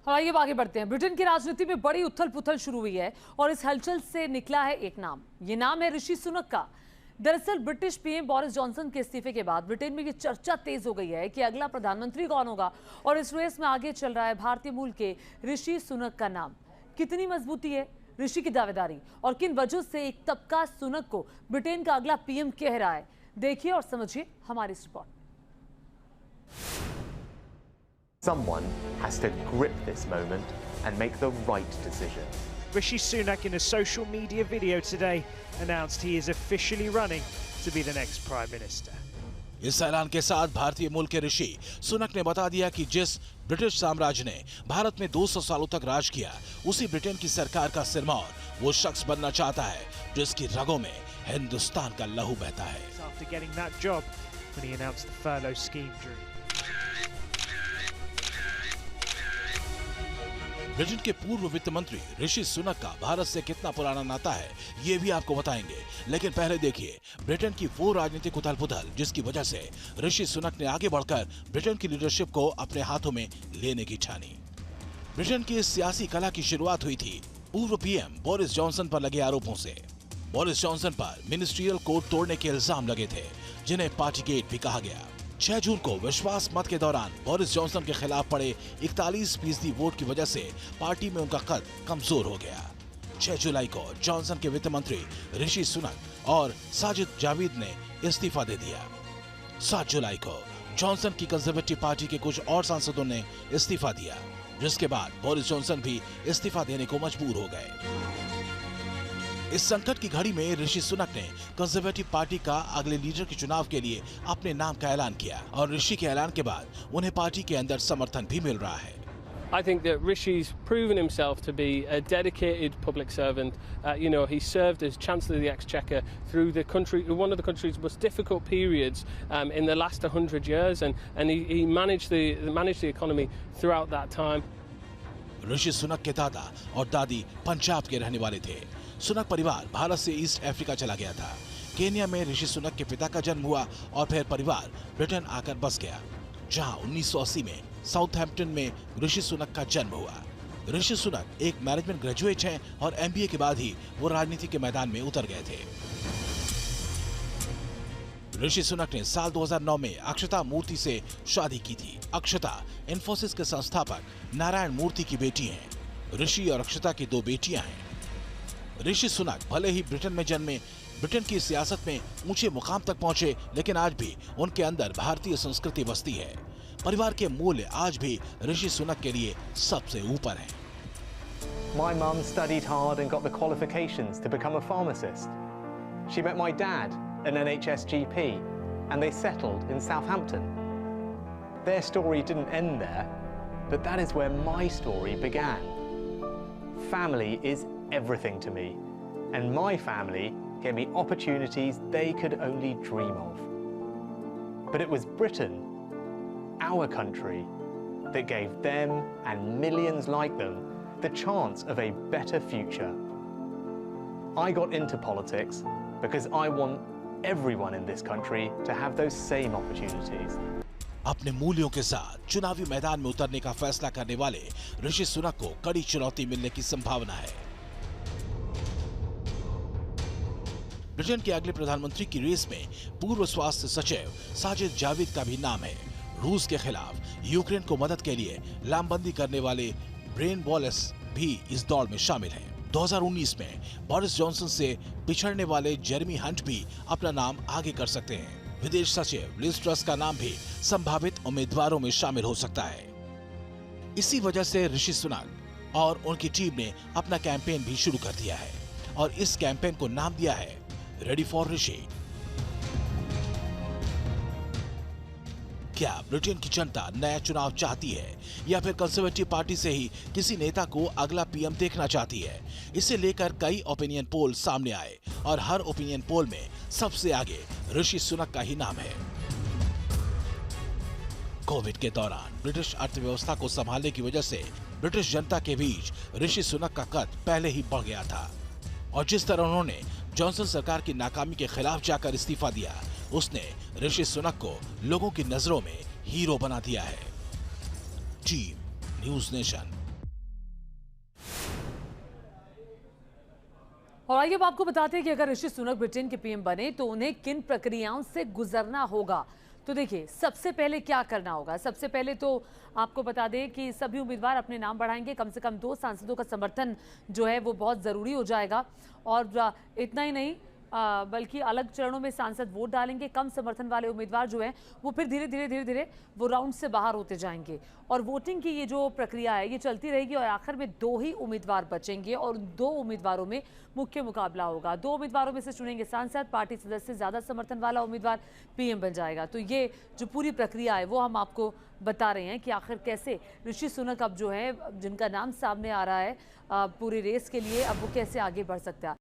और आइए आगे बढ़ते हैं। ब्रिटेन की राजनीति में बड़ी उथल पुथल शुरू हुई है और इस हलचल से निकला है एक नाम। ये नाम है ऋषि सुनक का। दरअसल ब्रिटिश पीएम बोरिस जॉनसन के इस्तीफे के बाद ब्रिटेन में ये चर्चा तेज हो गई है कि अगला प्रधानमंत्री कौन होगा और इस रेस में आगे चल रहा है भारतीय मूल के ऋषि सुनक का नाम। कितनी मजबूती है ऋषि की दावेदारी और किन वजहों से एक तबका सुनक को ब्रिटेन का अगला पीएम कह रहा है, देखिए और समझिए हमारी इस report. Someone has to grip this moment and make the right decision. Rishi Sunak in a social media video today announced he is officially running to be the next Prime Minister. इस ऐलान के साथ भारतीय मूल के ऋषि सुनक ने बता दिया कि जिस ब्रिटिश साम्राज्य ने भारत में 200 सालों तक राज किया, उसी ब्रिटेन की सरकार का सिरमौर वो शख्स बनना चाहता है जिसकी रगों में हिंदुस्तान का लहू बहता है। After getting that job, when he announced the furlough scheme, Britain के पूर्व वित्त मंत्री ऋषि सुनक का भारत से कितना पुराना नाता है, ये भी आपको बताएंगे। लेकिन पहले देखिए ब्रिटेन की वो राजनीतिक उथल-पुथल जिसकी वजह से ऋषि सुनक ने आगे बढ़कर ब्रिटेन की लीडरशिप को अपने हाथों में लेने की ठानी। ब्रिटेन की इस सियासी कला की शुरुआत हुई थी पूर्व पीएम बोरिस जॉनसन पर लगे आरोपों से। बोरिस जॉनसन पर मिनिस्ट्रियल कोड तोड़ने के इल्जाम लगे थे, जिन्हें पार्टीगेट भी कहा गया। 6 जून को विश्वास मत के दौरान बोरिस जॉनसन के खिलाफ पड़े 41% वोट की वजह से पार्टी में उनका कद कमजोर हो गया। 6 जुलाई को जॉनसन के वित्त मंत्री ऋषि सुनक और साजिद जाविद ने इस्तीफा दे दिया। 7 जुलाई को जॉनसन की कंजर्वेटिव पार्टी के कुछ और सांसदों ने इस्तीफा दिया, जिसके बाद बोरिस जॉनसन भी इस्तीफा देने को मजबूर हो गए। इस संकट की घड़ी में ऋषि सुनक ने कंजर्वेटिव पार्टी का अगले लीडर के चुनाव के लिए अपने नाम का ऐलान किया और ऋषि के ऐलान के बाद उन्हें पार्टी के अंदर समर्थन भी मिल रहा है। I think that Rishi's proven himself to be a dedicated public servant. He served as Chancellor of the Exchequer through the country, one of the country's most difficult periods in the last 100 years, and he managed the economy throughout that time. Rishi Sunak के दादा और दादी पंजाब के रहने वाले थे। सुनक परिवार भारत से ईस्ट अफ्रीका चला गया था। केन्या में ऋषि सुनक के पिता का जन्म हुआ और फिर परिवार ब्रिटेन आकर बस गया, जहां 1980 में साउथहैम्पटन में ऋषि सुनक का जन्म हुआ। ऋषि सुनक एक मैनेजमेंट ग्रेजुएट हैं और एमबीए के बाद ही वो राजनीति के मैदान में उतर गए थे। ऋषि सुनक ने साल 2009 में अक्षता मूर्ति से शादी की थी। अक्षता इन्फोसिस के संस्थापक नारायण मूर्ति की बेटी हैं। ऋषि और अक्षता की 2 बेटियां हैं। ऋषि सुनक भले ही ब्रिटेन में जन्मे, ब्रिटेन की सियासत में ऊंचे मुकाम तक पहुंचे, लेकिन आज भी उनके अंदर भारतीय संस्कृति बसती है। परिवार के मूल्य आज भी ऋषि सुनक के लिए सबसे ऊपर हैं। My mum studied hard and got the qualifications to become a pharmacist. She met my dad, an NHS GP, and they settled in Southampton. Their story didn't end there, but that is where my story began. Family is everything to me, and my family gave me opportunities they could only dream of. But it was Britain, our country, that gave them and millions like them the chance of a better future. I got into politics because I want everyone in this country to have those same opportunities. अपने मूल्यों के साथ चुनावी मैदान में उतरने का फैसला करने वाले ऋषि सुनक को कड़ी चुनौती मिलने की संभावना है। ब्रिटेन के अगले प्रधानमंत्री की रेस में पूर्व स्वास्थ्य सचिव साजिद जाविद का भी नाम है। रूस के खिलाफ यूक्रेन को मदद के लिए लामबंदी करने वाले ब्रेन वॉलेस भी इस दौड़ में शामिल हैं। 2019 में बोरिस जॉनसन से पिछड़ने वाले जेरेमी हंट भी अपना नाम आगे कर सकते हैं। विदेश सचिव लिज ट्रस का नाम भी संभावित उम्मीदवारों में शामिल हो सकता है। इसी वजह से ऋषि सुनक और उनकी टीम ने अपना कैंपेन भी शुरू कर दिया है और इस कैंपेन को नाम दिया है रेडी फॉर ऋषि। क्या ब्रिटेन की जनता नया चुनाव चाहती है या फिर कंजर्वेटिव पार्टी से ही किसी नेता को अगला पीएम देखना चाहती है? इसे लेकर कई ओपिनियन पोल सामने आए और हर ओपिनियन पोल में सबसे आगे ऋषि सुनक का ही नाम है। कोविड के दौरान ब्रिटिश अर्थव्यवस्था को संभालने की वजह से ब्रिटिश जनता के बीच ऋषि सुनक का कद पहले ही बढ़ गया था और जिस तरह उन्होंने जॉनसन सरकार की नाकामी के खिलाफ जाकर इस्तीफा दिया, उसने ऋषि सुनक को लोगों की नजरों में हीरो बना दिया है। Team news nation. और आइए अब आपको बताते हैं कि अगर ऋषि सुनक ब्रिटेन के पीएम बने तो उन्हें किन प्रक्रियाओं से गुजरना होगा। तो देखिए, सबसे पहले क्या करना होगा। सबसे पहले तो आपको बता दें कि सभी उम्मीदवार अपने नाम बढ़ाएंगे। कम से कम 2 सांसदों का समर्थन जो है वो बहुत ज़रूरी हो जाएगा। और इतना ही नहीं बल्कि अलग चरणों में सांसद वोट डालेंगे। कम समर्थन वाले उम्मीदवार जो हैं वो फिर धीरे धीरे वो राउंड से बाहर होते जाएंगे। और वोटिंग की ये जो प्रक्रिया है ये चलती रहेगी और आखिर में 2 ही उम्मीदवार बचेंगे और 2 उम्मीदवारों में मुख्य मुकाबला होगा। 2 उम्मीदवारों में से चुनेंगे सांसद। पार्टी सदस्य ज़्यादा समर्थन वाला उम्मीदवार पीएम बन जाएगा। तो ये जो पूरी प्रक्रिया है वो हम आपको बता रहे हैं कि आखिर कैसे ऋषि सुनक अब जो है जिनका नाम सामने आ रहा है पूरी रेस के लिए, अब वो कैसे आगे बढ़ सकता है।